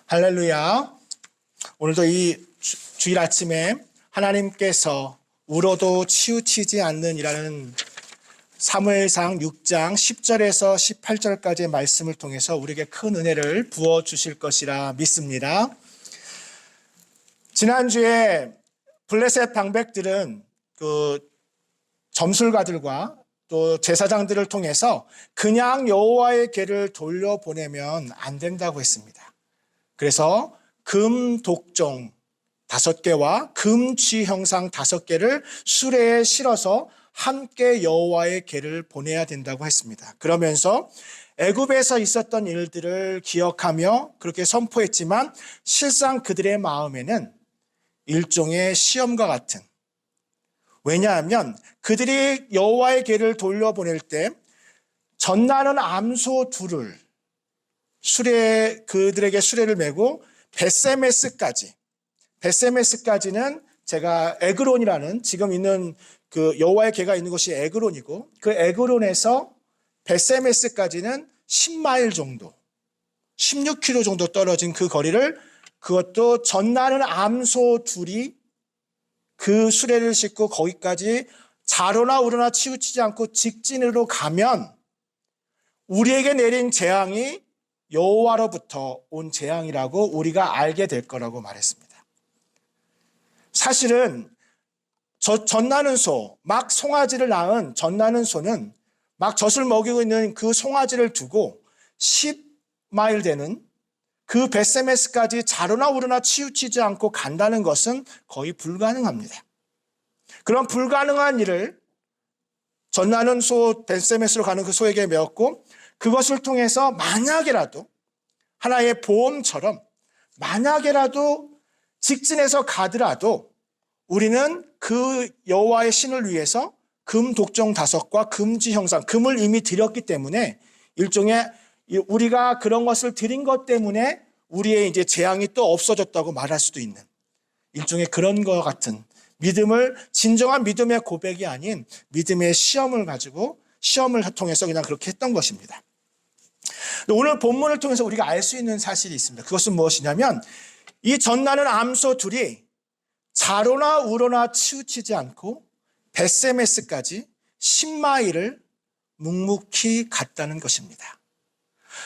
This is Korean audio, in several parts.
할렐루야. 오늘도 이 주일 아침에 하나님께서 울어도 치우치지 않는 이라는 사무엘상 6장 10절에서 18절까지의 말씀을 통해서 우리에게 큰 은혜를 부어주실 것이라 믿습니다. 지난주에 블레셋 방백들은 그 점술가들과 또 제사장들을 통해서 그냥 여호와의 궤를 돌려보내면 안 된다고 했습니다. 그래서 금 독종 5개와 금쥐 형상 5개를 수레에 실어서 함께 여호와의 궤를 보내야 된다고 했습니다. 그러면서 애굽에서 있었던 일들을 기억하며 그렇게 선포했지만 실상 그들의 마음에는 일종의 시험과 같은, 왜냐하면 그들이 여호와의 궤를 돌려보낼 때 전나는 암소 둘을 그들에게 수레를 메고 베세메스까지는 제가 에그론이라는 지금 있는 그 여호와의 궤가 있는 곳이 에그론이고, 그 에그론에서 베세메스까지는 10마일 정도, 16km 정도 떨어진 그 거리를, 그것도 전나는 암소 둘이 그 수레를 싣고 거기까지 자로나 우로나 치우치지 않고 직진으로 가면 우리에게 내린 재앙이 여호와로부터 온 재앙이라고 우리가 알게 될 거라고 말했습니다. 사실은 젖나는 소, 막 송아지를 낳은 젖나는 소는 막 젖을 먹이고 있는 그 송아지를 두고 10마일 되는 그 베세메스까지 자로나 우로나 치우치지 않고 간다는 것은 거의 불가능합니다. 그런 불가능한 일을 젖나는 소 베세메스로 가는 그 소에게 메었고, 그것을 통해서 만약에라도 하나의 보험처럼 만약에라도 직진해서 가더라도 우리는 그 여호와의 신을 위해서 금 독종 5과 금쥐 형상, 금을 이미 드렸기 때문에 일종의 우리가 그런 것을 드린 것 때문에 우리의 이제 재앙이 또 없어졌다고 말할 수도 있는 일종의 그런 것 같은 믿음을, 진정한 믿음의 고백이 아닌 믿음의 시험을 통해서 그냥 그렇게 했던 것입니다. 오늘 본문을 통해서 우리가 알 수 있는 사실이 있습니다. 그것은 무엇이냐면 이 전나는 암소 둘이 자로나 우로나 치우치지 않고 베세메스까지 10마일을 묵묵히 갔다는 것입니다.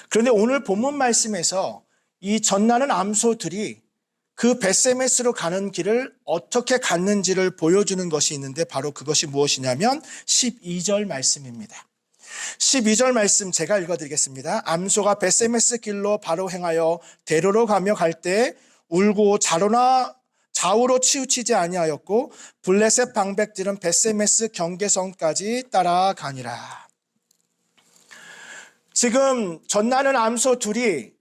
그런데 오늘 본문 말씀에서 이 전나는 암소들이 그 베세메스로 가는 길을 어떻게 갔는지를 보여주는 것이 있는데, 바로 그것이 무엇이냐면 12절 말씀입니다. 12절 말씀 제가 읽어드리겠습니다. 암소가 베세메스 길로 바로 행하여 대로로 가며 갈 때 울고 자로나 좌우로 치우치지 아니하였고 블레셋 방백들은 베세메스 경계선까지 따라가니라. 지금 전나는 암소 둘이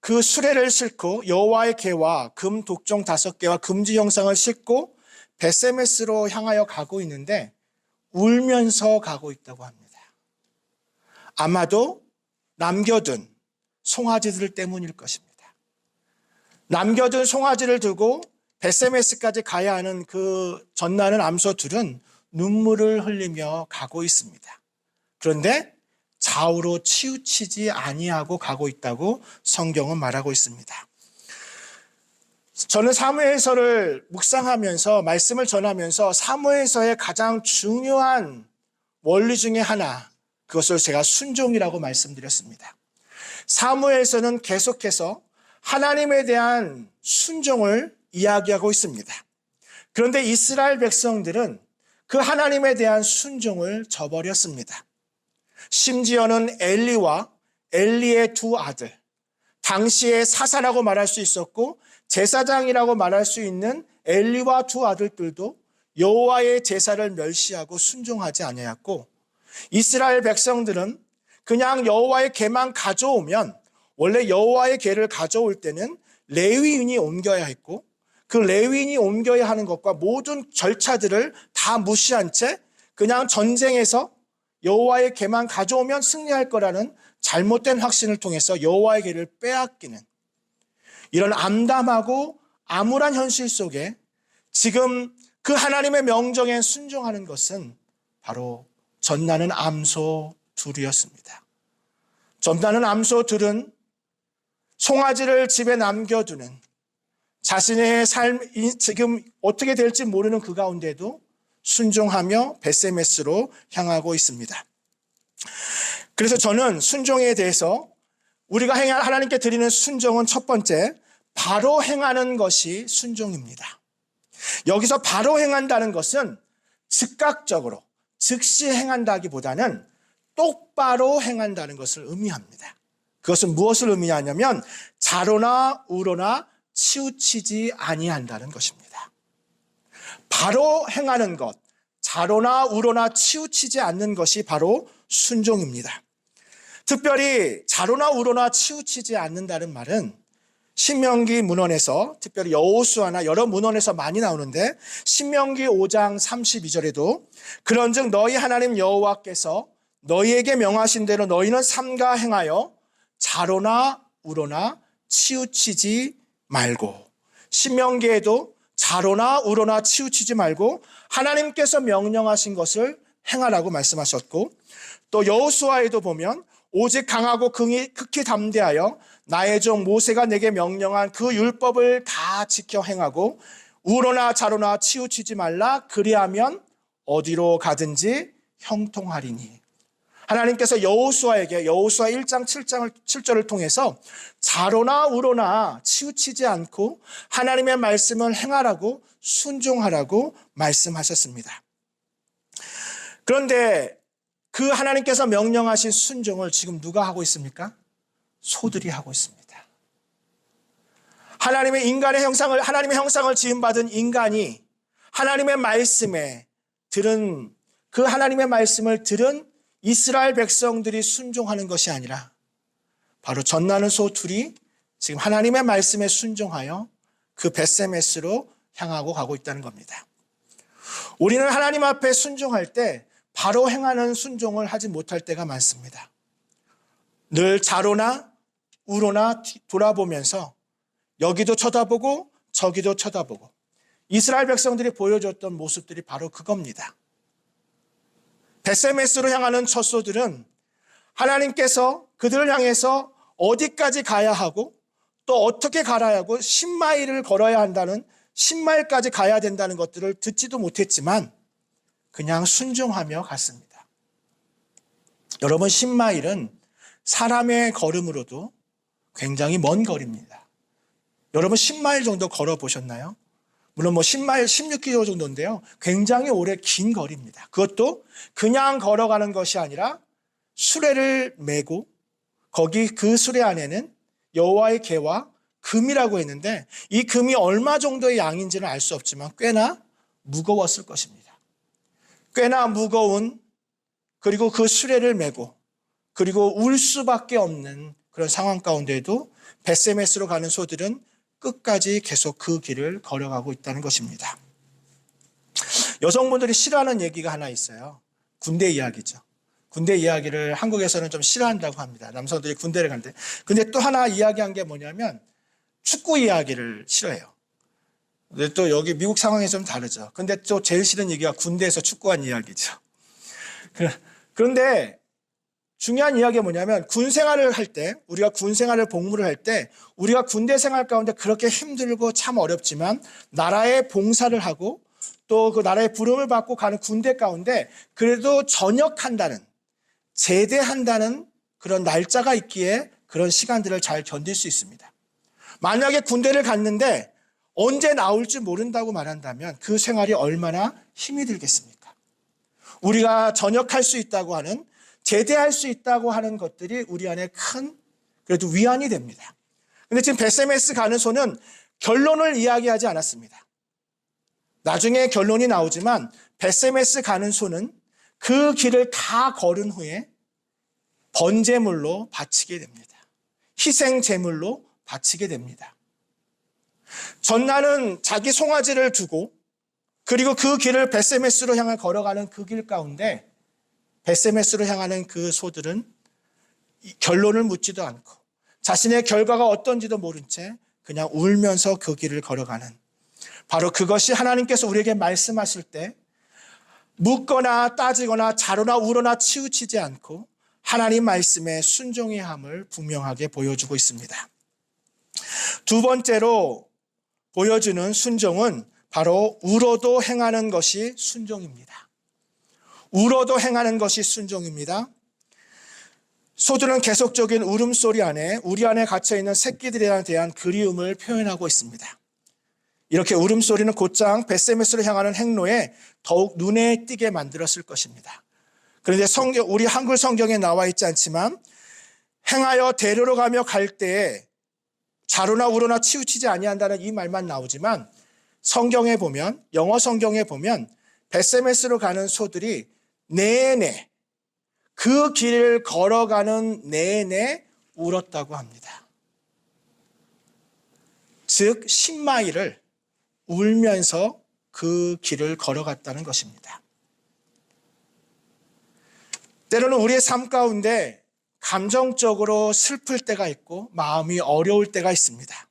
그 수레를 싣고 여호와의 궤와 금 독종 5개와 금지 형상을 싣고 베세메스로 향하여 가고 있는데 울면서 가고 있다고 합니다. 아마도 남겨둔 송아지들 때문일 것입니다. 남겨둔 송아지를 두고 베세메스까지 가야 하는 그 전나는 암소 둘은 눈물을 흘리며 가고 있습니다. 그런데 좌우로 치우치지 아니하고 가고 있다고 성경은 말하고 있습니다. 저는 사무엘서를 묵상하면서 말씀을 전하면서 사무엘서의 가장 중요한 원리 중에 하나, 그것을 제가 순종이라고 말씀드렸습니다. 사무엘서는 계속해서 하나님에 대한 순종을 이야기하고 있습니다. 그런데 이스라엘 백성들은 그 하나님에 대한 순종을 저버렸습니다. 심지어는 엘리와 엘리의 2 아들, 당시에 사사라고 말할 수 있었고 제사장이라고 말할 수 있는 엘리와 2 아들들도 여호와의 제사를 멸시하고 순종하지 아니하였고, 이스라엘 백성들은 그냥 여호와의 궤만 가져오면, 원래 여호와의 궤를 가져올 때는 레위인이 옮겨야 했고 그 레위인이 옮겨야 하는 것과 모든 절차들을 다 무시한 채 그냥 전쟁에서 여호와의 궤만 가져오면 승리할 거라는 잘못된 확신을 통해서 여호와의 궤를 빼앗기는 이런 암담하고 암울한 현실 속에 지금 그 하나님의 명령에 순종하는 것은 바로 전나는 암소 둘이었습니다. 전나는 암소 둘은 송아지를 집에 남겨두는 자신의 삶이 지금 어떻게 될지 모르는 그 가운데도 순종하며 벳세메스로 향하고 있습니다. 그래서 저는 순종에 대해서 우리가 하나님께 드리는 순종은 첫 번째, 바로 행하는 것이 순종입니다. 여기서 바로 행한다는 것은 즉각적으로, 즉시 행한다기보다는 똑바로 행한다는 것을 의미합니다. 그것은 무엇을 의미하냐면 자로나 우로나 치우치지 아니한다는 것입니다. 바로 행하는 것, 자로나 우로나 치우치지 않는 것이 바로 순종입니다. 특별히 자로나 우로나 치우치지 않는다는 말은 신명기 문헌에서, 특별히 여호수아나 여러 문헌에서 많이 나오는데, 신명기 5장 32절에도 그런즉 너희 하나님 여호와께서 너희에게 명하신 대로 너희는 삼가 행하여 자로나 우로나 치우치지 말고, 신명기에도 자로나 우로나 치우치지 말고 하나님께서 명령하신 것을 행하라고 말씀하셨고, 또 여호수아에도 보면 오직 강하고 극히 담대하여 나의 종 모세가 내게 명령한 그 율법을 다 지켜 행하고 우로나 자로나 치우치지 말라, 그리하면 어디로 가든지 형통하리니. 하나님께서 여호수아에게 여호수아 1장 7절을 통해서 자로나 우로나 치우치지 않고 하나님의 말씀을 행하라고, 순종하라고 말씀하셨습니다. 그런데 그 하나님께서 명령하신 순종을 지금 누가 하고 있습니까? 소들이 하고 있습니다. 하나님의 형상을 지음받은 인간이 하나님의 말씀에 들은, 그 하나님의 말씀을 들은 이스라엘 백성들이 순종하는 것이 아니라 바로 젖나는 소 둘이 지금 하나님의 말씀에 순종하여 그 벳세메스로 향하고 가고 있다는 겁니다. 우리는 하나님 앞에 순종할 때 바로 행하는 순종을 하지 못할 때가 많습니다. 늘 자로나 우로나 돌아보면서 여기도 쳐다보고 저기도 쳐다보고, 이스라엘 백성들이 보여줬던 모습들이 바로 그겁니다. 벳세메스로 향하는 첫 소들은 하나님께서 그들을 향해서 어디까지 가야 하고 또 어떻게 가야 하고 10마일을 걸어야 한다는, 10마일까지 가야 된다는 것들을 듣지도 못했지만 그냥 순종하며 갔습니다. 여러분, 10마일은 사람의 걸음으로도 굉장히 먼 거리입니다. 여러분 10마일 정도 걸어보셨나요? 물론 10마일, 16km 정도인데요. 굉장히 오래 긴 거리입니다. 그것도 그냥 걸어가는 것이 아니라 수레를 메고, 거기 그 수레 안에는 여호와의 계와 금이라고 했는데 이 금이 얼마 정도의 양인지는 알 수 없지만 꽤나 무거웠을 것입니다. 꽤나 무거운, 그리고 그 수레를 메고, 그리고 울 수밖에 없는 그런 상황 가운데에도 벳세메스로 가는 소들은 끝까지 계속 그 길을 걸어가고 있다는 것입니다. 여성분들이 싫어하는 얘기가 하나 있어요. 군대 이야기죠. 군대 이야기를 한국에서는 좀 싫어한다고 합니다. 남성들이 군대를 가는데. 근데 또 하나 이야기한 게 뭐냐면 축구 이야기를 싫어해요. 근데 또 여기 미국 상황이 좀 다르죠. 근데 또 제일 싫은 얘기가 군대에서 축구한 이야기죠. 그런데 중요한 이야기가 뭐냐면 군 생활을 할 때, 우리가 군 생활을 복무를 할 때 우리가 군대 생활 가운데 그렇게 힘들고 참 어렵지만 나라의 봉사를 하고 또 그 나라의 부름을 받고 가는 군대 가운데 그래도 전역한다는, 제대한다는 그런 날짜가 있기에 그런 시간들을 잘 견딜 수 있습니다. 만약에 군대를 갔는데 언제 나올지 모른다고 말한다면 그 생활이 얼마나 힘이 들겠습니까? 우리가 전역할 수 있다고 하는, 제대할 수 있다고 하는 것들이 우리 안에 큰 그래도 위안이 됩니다. 그런데 지금 벳세메스 가는 소는 결론을 이야기하지 않았습니다. 나중에 결론이 나오지만 벳세메스 가는 소는 그 길을 다 걸은 후에 번제물로 바치게 됩니다. 희생 제물로 바치게 됩니다. 전나는 자기 송아지를 두고 그리고 그 길을 벳세메스로 향해 걸어가는 그 길 가운데 벳세메스로 향하는 그 소들은 결론을 묻지도 않고 자신의 결과가 어떤지도 모른 채 그냥 울면서 그 길을 걸어가는, 바로 그것이 하나님께서 우리에게 말씀하실 때 묻거나 따지거나 자로나 우로나 치우치지 않고 하나님 말씀에 순종의 함을 분명하게 보여주고 있습니다. 두 번째로 보여주는 순종은 바로 울어도 행하는 것이 순종입니다. 울어도 행하는 것이 순종입니다. 소들은 계속적인 울음소리 안에 우리 안에 갇혀있는 새끼들에 대한 그리움을 표현하고 있습니다. 이렇게 울음소리는 곧장 벳세메스로 향하는 행로에 더욱 눈에 띄게 만들었을 것입니다. 그런데 우리 한글 성경에 나와 있지 않지만 행하여 데리러 가며 갈 때에 자루나 우러나 치우치지 아니한다는 이 말만 나오지만 성경에 보면, 영어 성경에 보면 벳세메스로 가는 소들이 내내 그 길을 걸어가는 내내 울었다고 합니다. 즉 10마일을 울면서 그 길을 걸어갔다는 것입니다. 때로는 우리의 삶 가운데 감정적으로 슬플 때가 있고 마음이 어려울 때가 있습니다.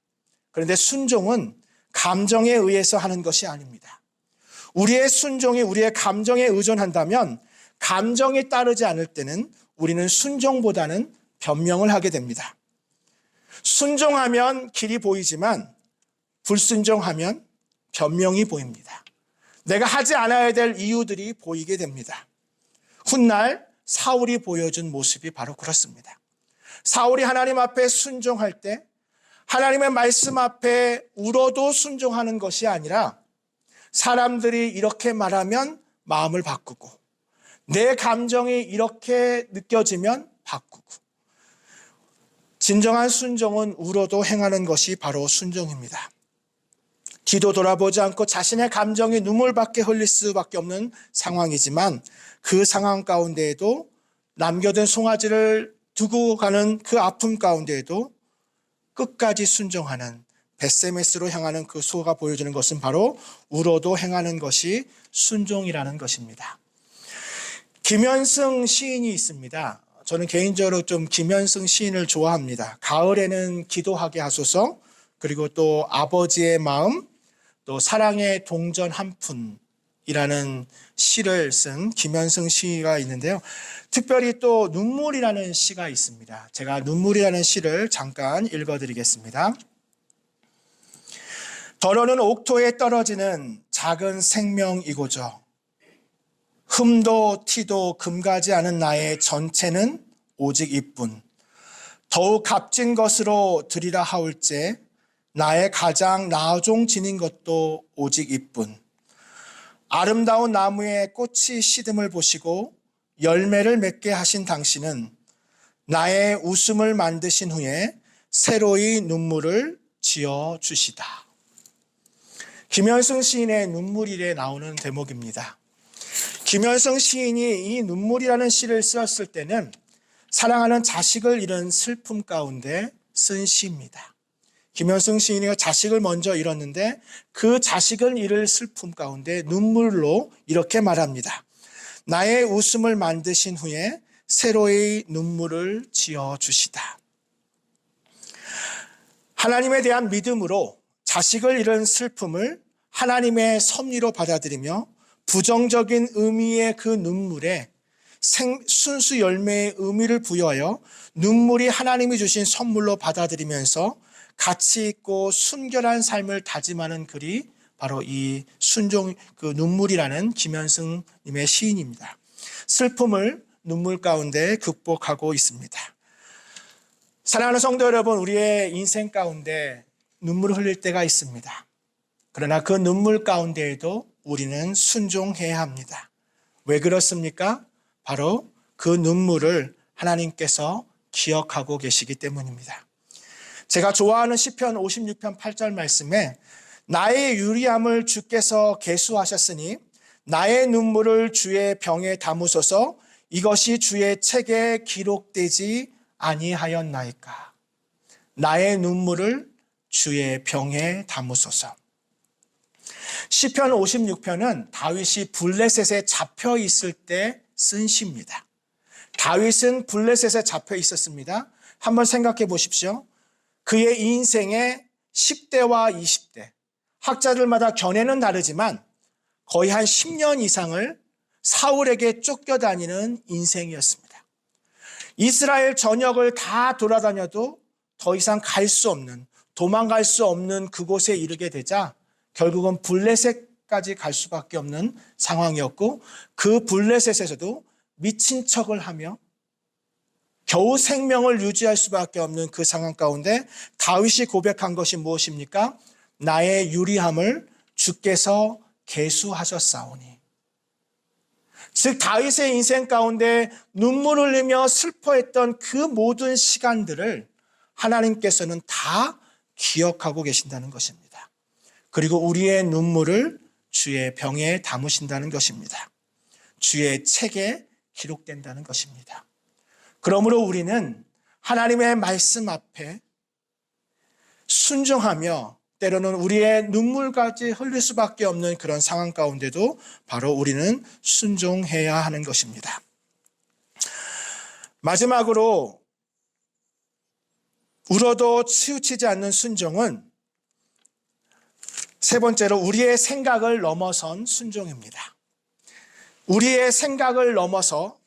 그런데 순종은 감정에 의해서 하는 것이 아닙니다. 우리의 순종이 우리의 감정에 의존한다면 감정에 따르지 않을 때는 우리는 순종보다는 변명을 하게 됩니다. 순종하면 길이 보이지만 불순종하면 변명이 보입니다. 내가 하지 않아야 될 이유들이 보이게 됩니다. 훗날 사울이 보여준 모습이 바로 그렇습니다. 사울이 하나님 앞에 순종할 때 하나님의 말씀 앞에 울어도 순종하는 것이 아니라 사람들이 이렇게 말하면 마음을 바꾸고 내 감정이 이렇게 느껴지면 바꾸고 진정한 순종은 울어도 행하는 것이 바로 순종입니다. 뒤도 돌아보지 않고 자신의 감정이 눈물밖에 흘릴 수밖에 없는 상황이지만 그 상황 가운데에도 남겨둔 송아지를 두고 가는 그 아픔 가운데에도 끝까지 순종하는 벳세메스로 향하는 그 소가 보여주는 것은 바로 울어도 행하는 것이 순종이라는 것입니다. 김현승 시인이 있습니다. 저는 개인적으로 좀 김현승 시인을 좋아합니다. 가을에는 기도하게 하소서, 그리고 또 아버지의 마음, 또 사랑의 동전 한 푼이라는 시를 쓴 김현승 시가 있는데요. 특별히 또 눈물이라는 시가 있습니다. 제가 눈물이라는 시를 잠깐 읽어드리겠습니다. 더러는 옥토에 떨어지는 작은 생명이고저 흠도 티도 금가지 않은 나의 전체는 오직 이뿐 더욱 값진 것으로 드리라 하올제 나의 가장 나종 지닌 것도 오직 이뿐 아름다운 나무에 꽃이 시듬을 보시고 열매를 맺게 하신 당신은 나의 웃음을 만드신 후에 새로이 눈물을 지어 주시다. 김현승 시인의 눈물이래 나오는 대목입니다. 김현승 시인이 이 눈물이라는 시를 썼을 때는 사랑하는 자식을 잃은 슬픔 가운데 쓴 시입니다. 김현승 시인이 자식을 먼저 잃었는데 그 자식을 잃을 슬픔 가운데 눈물로 이렇게 말합니다. 나의 웃음을 만드신 후에 새로이 눈물을 지어주시다. 하나님에 대한 믿음으로 자식을 잃은 슬픔을 하나님의 섭리로 받아들이며 부정적인 의미의 그 눈물에 순수 열매의 의미를 부여하여 눈물이 하나님이 주신 선물로 받아들이면서 가치 있고 순결한 삶을 다짐하는 글이 바로 이 순종 그 눈물이라는 김현승님의 시인입니다. 슬픔을 눈물 가운데 극복하고 있습니다. 사랑하는 성도 여러분, 우리의 인생 가운데 눈물을 흘릴 때가 있습니다. 그러나 그 눈물 가운데에도 우리는 순종해야 합니다. 왜 그렇습니까? 바로 그 눈물을 하나님께서 기억하고 계시기 때문입니다. 제가 좋아하는 시편 56편 8절 말씀에 나의 유리함을 주께서 계수하셨으니 나의 눈물을 주의 병에 담으소서 이것이 주의 책에 기록되지 아니하였나이까. 나의 눈물을 주의 병에 담으소서. 시편 56편은 다윗이 블레셋에 잡혀 있을 때 쓴 시입니다. 다윗은 블레셋에 잡혀 있었습니다. 한번 생각해 보십시오. 그의 인생의 10대와 20대, 학자들마다 견해는 다르지만 거의 한 10년 이상을 사울에게 쫓겨다니는 인생이었습니다. 이스라엘 전역을 다 돌아다녀도 더 이상 갈 수 없는 도망갈 수 없는 그곳에 이르게 되자 결국은 블레셋까지 갈 수밖에 없는 상황이었고, 그 블레셋에서도 미친 척을 하며 겨우 생명을 유지할 수밖에 없는 그 상황 가운데 다윗이 고백한 것이 무엇입니까? 나의 유리함을 주께서 계수하셨사오니. 즉 다윗의 인생 가운데 눈물을 흘리며 슬퍼했던 그 모든 시간들을 하나님께서는 다 기억하고 계신다는 것입니다. 그리고 우리의 눈물을 주의 병에 담으신다는 것입니다. 주의 책에 기록된다는 것입니다. 그러므로 우리는 하나님의 말씀 앞에 순종하며 때로는 우리의 눈물까지 흘릴 수밖에 없는 그런 상황 가운데도 바로 우리는 순종해야 하는 것입니다. 마지막으로 울어도 치우치지 않는 순종은 세 번째로 우리의 생각을 넘어선 순종입니다. 우리의 생각을 넘어서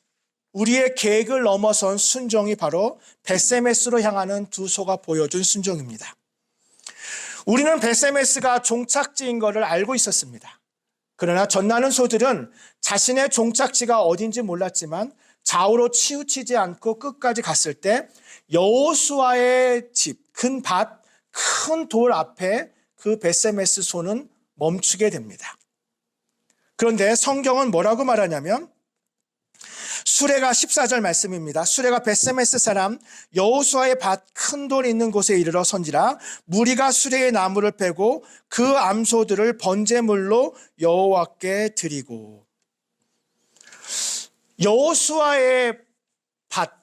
우리의 계획을 넘어선 순종이 바로 벳세메스로 향하는 두 소가 보여준 순종입니다. 우리는 벳세메스가 종착지인 것을 알고 있었습니다. 그러나 전나는 소들은 자신의 종착지가 어딘지 몰랐지만 좌우로 치우치지 않고 끝까지 갔을 때 여호수아의 집, 큰 밭, 큰 돌 앞에 그 벳세메스 소는 멈추게 됩니다. 그런데 성경은 뭐라고 말하냐면 수레가 14절 말씀입니다. 수레가 벳세메스 사람 여호수아의 밭 큰 돌 있는 곳에 이르러 선지라 무리가 수레의 나무를 빼고 그 암소들을 번제물로 여호와께 드리고. 여호수아의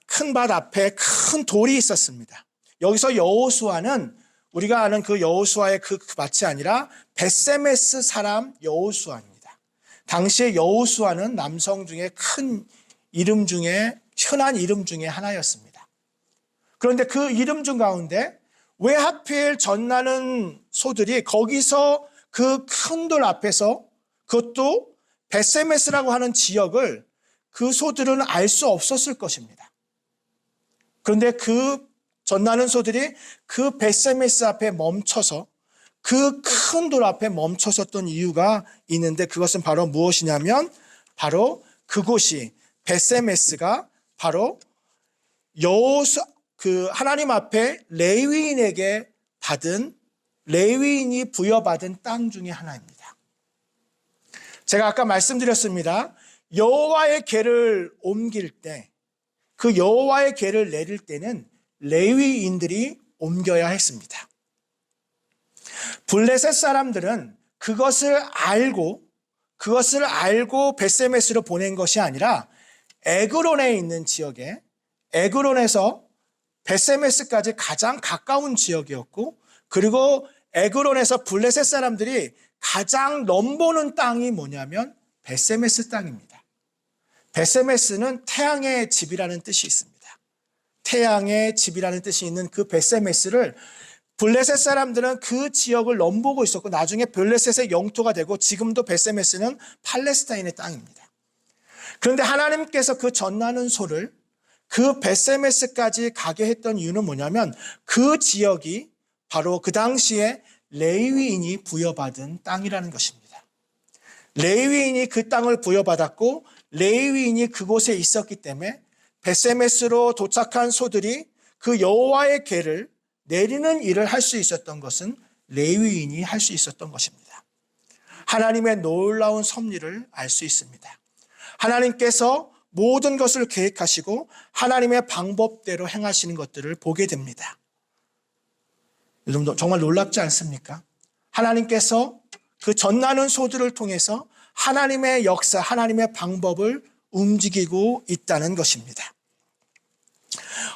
큰 밭 앞에 큰 돌이 있었습니다. 여기서 여호수아는 우리가 아는 그 여호수아의 그 밭이 아니라 벳세메스 사람 여호수아입니다. 당시에 여호수아는 남성 중에 큰 이름 중에 흔한 이름 중에 하나였습니다. 그런데 그 이름 중 가운데 왜 하필 전나는 소들이 거기서 그 큰 돌 앞에서, 그것도 벳세메스라고 하는 지역을 그 소들은 알 수 없었을 것입니다. 그런데 그 전나는 소들이 그 벳세메스 앞에 멈춰서 그 큰 돌 앞에 멈춰섰던 이유가 있는데 그것은 바로 무엇이냐면 바로 그곳이 벳세메스가 바로 하나님 앞에 레위인에게 받은, 레위인이 부여받은 땅 중에 하나입니다. 제가 아까 말씀드렸습니다. 여호와의 궤를 옮길 때, 그 여호와의 궤를 내릴 때는 레위인들이 옮겨야 했습니다. 블레셋 사람들은 그것을 알고 벳세메스로 보낸 것이 아니라 에그론에 있는 지역에, 에그론에서 벳세메스까지 가장 가까운 지역이었고, 그리고 에그론에서 블레셋 사람들이 가장 넘보는 땅이 뭐냐면 벳세메스 땅입니다. 벳세메스는 태양의 집이라는 뜻이 있습니다. 태양의 집이라는 뜻이 있는 그 벳세메스를 블레셋 사람들은 그 지역을 넘보고 있었고 나중에 블레셋의 영토가 되고 지금도 벳세메스는 팔레스타인의 땅입니다. 그런데 하나님께서 그 전나는 소를 그 벳세메스까지 가게 했던 이유는 뭐냐면 그 지역이 바로 그 당시에 레위인이 부여받은 땅이라는 것입니다. 레위인이 그 땅을 부여받았고 레위인이 그곳에 있었기 때문에 벳세메스로 도착한 소들이 그 여호와의 궤를 내리는 일을 할 수 있었던 것은 레위인이 할 수 있었던 것입니다. 하나님의 놀라운 섭리를 알 수 있습니다. 하나님께서 모든 것을 계획하시고 하나님의 방법대로 행하시는 것들을 보게 됩니다. 여러분 정말 놀랍지 않습니까? 하나님께서 그 전나는 소들을 통해서 하나님의 역사, 하나님의 방법을 움직이고 있다는 것입니다.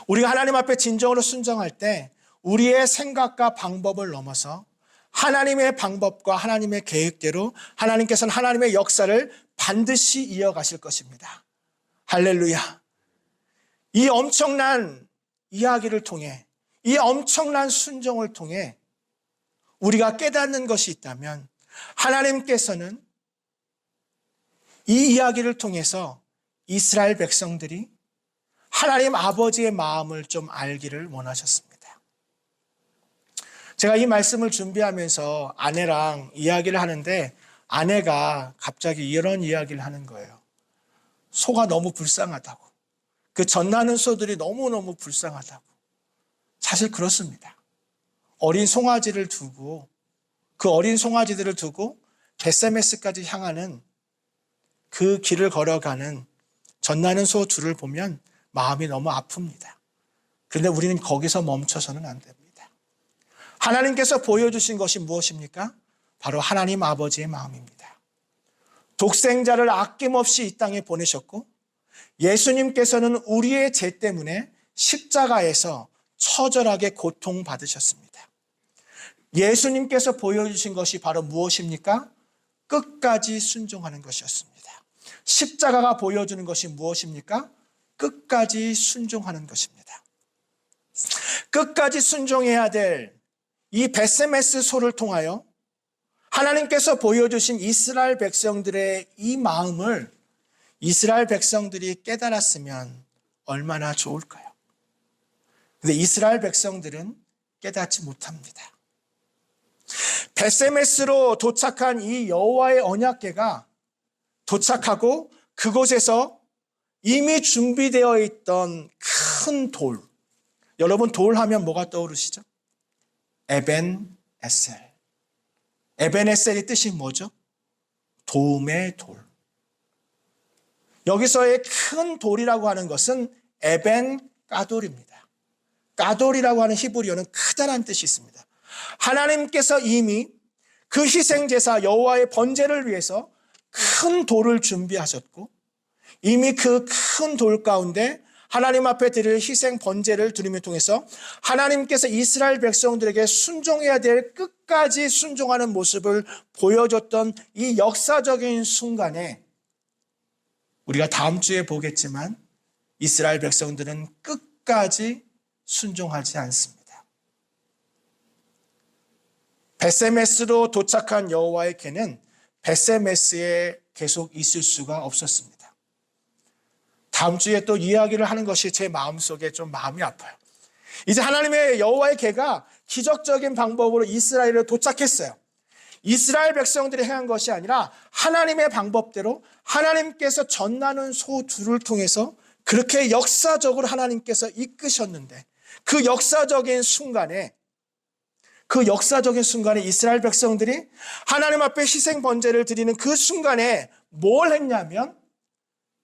우리가 하나님 앞에 진정으로 순종할 때 우리의 생각과 방법을 넘어서 하나님의 방법과 하나님의 계획대로 하나님께서는 하나님의 역사를 반드시 이어가실 것입니다. 할렐루야. 이 엄청난 이야기를 통해, 이 엄청난 순종을 통해 우리가 깨닫는 것이 있다면 하나님께서는 이 이야기를 통해서 이스라엘 백성들이 하나님 아버지의 마음을 좀 알기를 원하셨습니다. 제가 이 말씀을 준비하면서 아내랑 이야기를 하는데 아내가 갑자기 이런 이야기를 하는 거예요. 소가 너무 불쌍하다고. 그 젖나는 소들이 너무너무 불쌍하다고. 사실 그렇습니다. 어린 송아지를 두고 그 어린 송아지들을 두고 벳세메스까지 향하는 그 길을 걸어가는 젖나는 소 둘을 보면 마음이 너무 아픕니다. 그런데 우리는 거기서 멈춰서는 안 됩니다. 하나님께서 보여주신 것이 무엇입니까? 바로 하나님 아버지의 마음입니다. 독생자를 아낌없이 이 땅에 보내셨고 예수님께서는 우리의 죄 때문에 십자가에서 처절하게 고통받으셨습니다. 예수님께서 보여주신 것이 바로 무엇입니까? 끝까지 순종하는 것이었습니다. 십자가가 보여주는 것이 무엇입니까? 끝까지 순종하는 것입니다. 끝까지 순종해야 될 이 벳세메스 소를 통하여 하나님께서 보여주신 이스라엘 백성들의 이 마음을 이스라엘 백성들이 깨달았으면 얼마나 좋을까요? 그런데 이스라엘 백성들은 깨닫지 못합니다. 벳세메스로 도착한 이 여호와의 언약궤가 도착하고 그곳에서 이미 준비되어 있던 큰 돌. 여러분 돌 하면 뭐가 떠오르시죠? 에벤에셀. 에벤에셀의 뜻이 뭐죠? 도움의 돌. 여기서의 큰 돌이라고 하는 것은 에벤 까돌입니다. 까돌이라고 하는 히브리어는 크다라는 뜻이 있습니다. 하나님께서 이미 그 희생제사 여호와의 번제를 위해서 큰 돌을 준비하셨고 이미 그 큰 돌 가운데 하나님 앞에 드릴 희생 번제를 드림을 통해서 하나님께서 이스라엘 백성들에게 순종해야 될 끝까지 순종하는 모습을 보여줬던 이 역사적인 순간에 우리가 다음 주에 보겠지만 이스라엘 백성들은 끝까지 순종하지 않습니다. 벳세메스로 도착한 여호와의 궤는 벳세메스에 계속 있을 수가 없었습니다. 다음 주에 또 이야기를 하는 것이 제 마음속에 좀 마음이 아파요. 이제 하나님의 여호와의 궤가 기적적인 방법으로 이스라엘에 도착했어요. 이스라엘 백성들이 행한 것이 아니라 하나님의 방법대로 하나님께서 젖나는 소 둘을 통해서 그렇게 역사적으로 하나님께서 이끄셨는데 그 역사적인 순간에 이스라엘 백성들이 하나님 앞에 희생 번제를 드리는 그 순간에 뭘 했냐면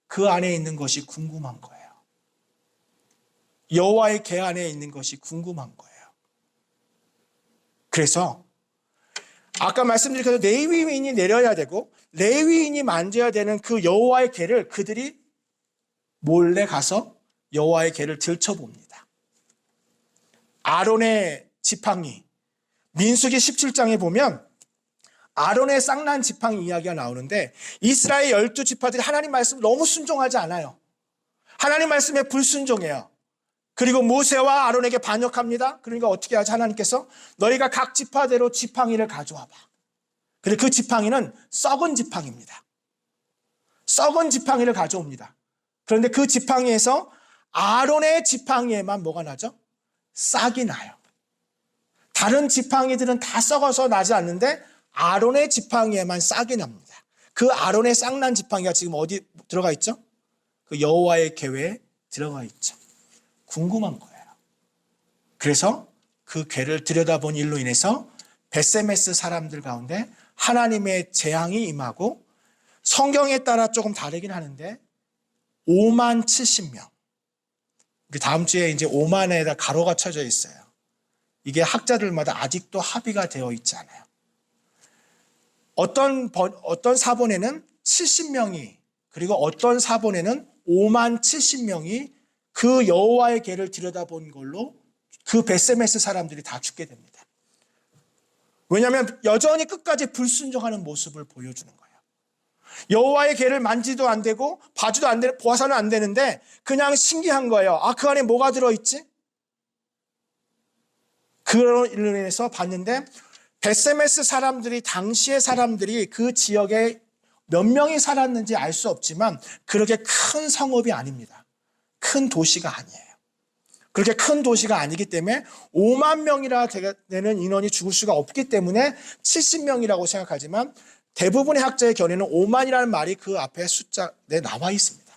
그 안에 있는 것이 궁금한 거예요. 여호와의 궤 안에 있는 것이 궁금한 거예요. 그래서 아까 말씀드린 대로 레위인이 내려야 되고 레위인이 만져야 되는 그 여호와의 궤를 그들이 몰래 가서 여호와의 궤를 들춰봅니다. 아론의 지팡이 민수기 17장에 보면 아론의 쌍난 지팡이 이야기가 나오는데 이스라엘 12지파들이 하나님 말씀을 너무 순종하지 않아요. 하나님 말씀에 불순종해요. 그리고 모세와 아론에게 반역합니다. 그러니까 어떻게 하지? 하나님께서 너희가 각 지파대로 지팡이를 가져와봐. 그리고 그 지팡이는 썩은 지팡이입니다. 썩은 지팡이를 가져옵니다. 그런데 그 지팡이에서 아론의 지팡이에만 뭐가 나죠? 싹이 나요. 다른 지팡이들은 다 썩어서 나지 않는데 아론의 지팡이에만 싹이 납니다. 그 아론의 싹난 지팡이가 지금 어디 들어가 있죠? 그 여호와의 궤에 들어가 있죠. 궁금한 거예요. 그래서 그 궤를 들여다본 일로 인해서 벳세메스 사람들 가운데 하나님의 재앙이 임하고 성경에 따라 조금 다르긴 하는데 5만 70명. 다음 주에 이제 5만에다 가로가 쳐져 있어요. 이게 학자들마다 아직도 합의가 되어 있지 않아요. 어떤 사본에는 70명이 그리고 어떤 사본에는 5만 70명이 그 여호와의 궤를 들여다본 걸로 그 벳세메스 사람들이 다 죽게 됩니다. 왜냐하면 여전히 끝까지 불순종하는 모습을 보여주는 거예요. 여호와의 궤를 만지도 안 되고 봐주도 안 되는 보아서는 안 되는데 그냥 신기한 거예요. 아, 그 안에 뭐가 들어있지? 그로 인해서 봤는데 벳세메스 사람들이 당시의 사람들이 그 지역에 몇 명이 살았는지 알 수 없지만 그렇게 큰 성읍이 아닙니다. 큰 도시가 아니에요. 그렇게 큰 도시가 아니기 때문에 5만 명이나 되는 인원이 죽을 수가 없기 때문에 70명이라고 생각하지만 대부분의 학자의 견해는 5만이라는 말이 그 앞에 숫자에 나와 있습니다.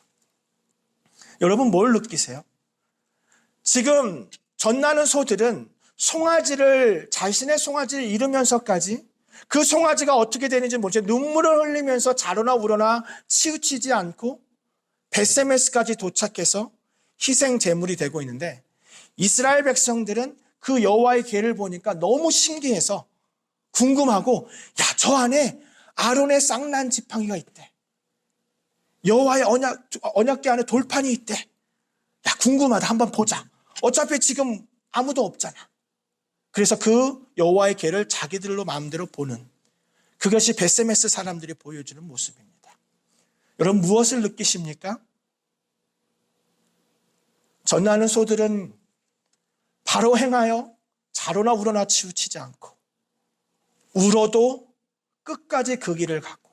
여러분 뭘 느끼세요? 지금 전나는 소들은 자신의 송아지를 잃으면서까지 그 송아지가 어떻게 되는지 모르죠. 눈물을 흘리면서 자로나 우러나 치우치지 않고 벳세메스까지 도착해서 희생 제물이 되고 있는데 이스라엘 백성들은 그 여호와의 궤를 보니까 너무 신기해서 궁금하고 야, 저 안에 아론의 쌍난 지팡이가 있대. 여호와의 언약궤 안에 돌판이 있대. 야, 궁금하다. 한번 보자. 어차피 지금 아무도 없잖아. 그래서 그 여호와의 궤를 자기들로 마음대로 보는 그것이 벳세메스 사람들이 보여주는 모습입니다. 여러분 무엇을 느끼십니까? 전나는 소들은 바로 행하여 자로나 우러나 치우치지 않고 울어도 끝까지 그 길을 가고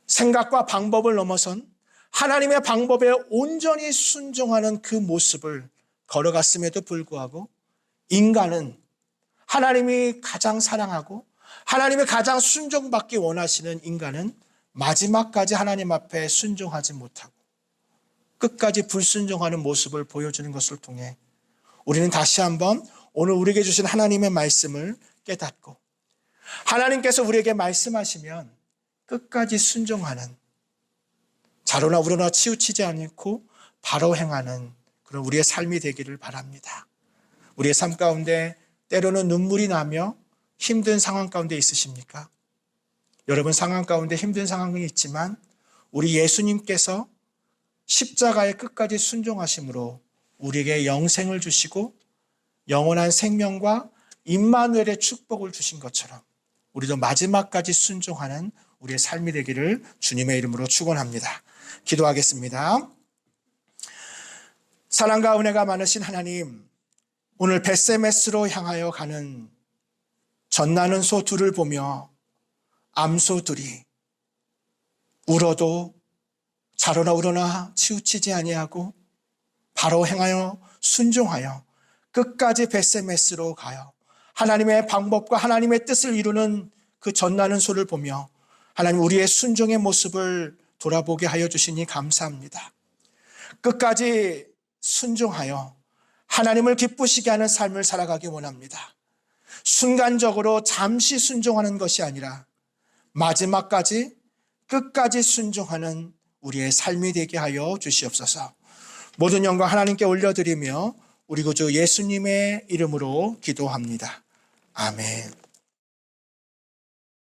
생각과 방법을 넘어선 하나님의 방법에 온전히 순종하는 그 모습을 걸어갔음에도 불구하고 인간은 하나님이 가장 사랑하고 하나님이 가장 순종받기 원하시는 인간은 마지막까지 하나님 앞에 순종하지 못하고 끝까지 불순종하는 모습을 보여주는 것을 통해 우리는 다시 한번 오늘 우리에게 주신 하나님의 말씀을 깨닫고 하나님께서 우리에게 말씀하시면 끝까지 순종하는 자로나 우러나 치우치지 않고 바로 행하는 그런 우리의 삶이 되기를 바랍니다. 우리의 삶 가운데 때로는 눈물이 나며 힘든 상황 가운데 있으십니까? 여러분 상황 가운데 힘든 상황이 있지만 우리 예수님께서 십자가에 끝까지 순종하심으로 우리에게 영생을 주시고 영원한 생명과 임마누엘의 축복을 주신 것처럼 우리도 마지막까지 순종하는 우리의 삶이 되기를 주님의 이름으로 축원합니다. 기도하겠습니다. 사랑과 은혜가 많으신 하나님, 오늘 벳세메스로 향하여 가는 전나는 소 둘을 보며 암소들이 울어도 자로나 우러나 치우치지 아니하고 바로 행하여 순종하여 끝까지 벳세메스로 가요. 하나님의 방법과 하나님의 뜻을 이루는 그 전나는 소를 보며 하나님 우리의 순종의 모습을 돌아보게 하여 주시니 감사합니다. 끝까지 순종하여 하나님을 기쁘시게 하는 삶을 살아가기 원합니다. 순간적으로 잠시 순종하는 것이 아니라 마지막까지 끝까지 순종하는 우리의 삶이 되게 하여 주시옵소서. 모든 영광 하나님께 올려드리며 우리 구주 예수님의 이름으로 기도합니다. 아멘.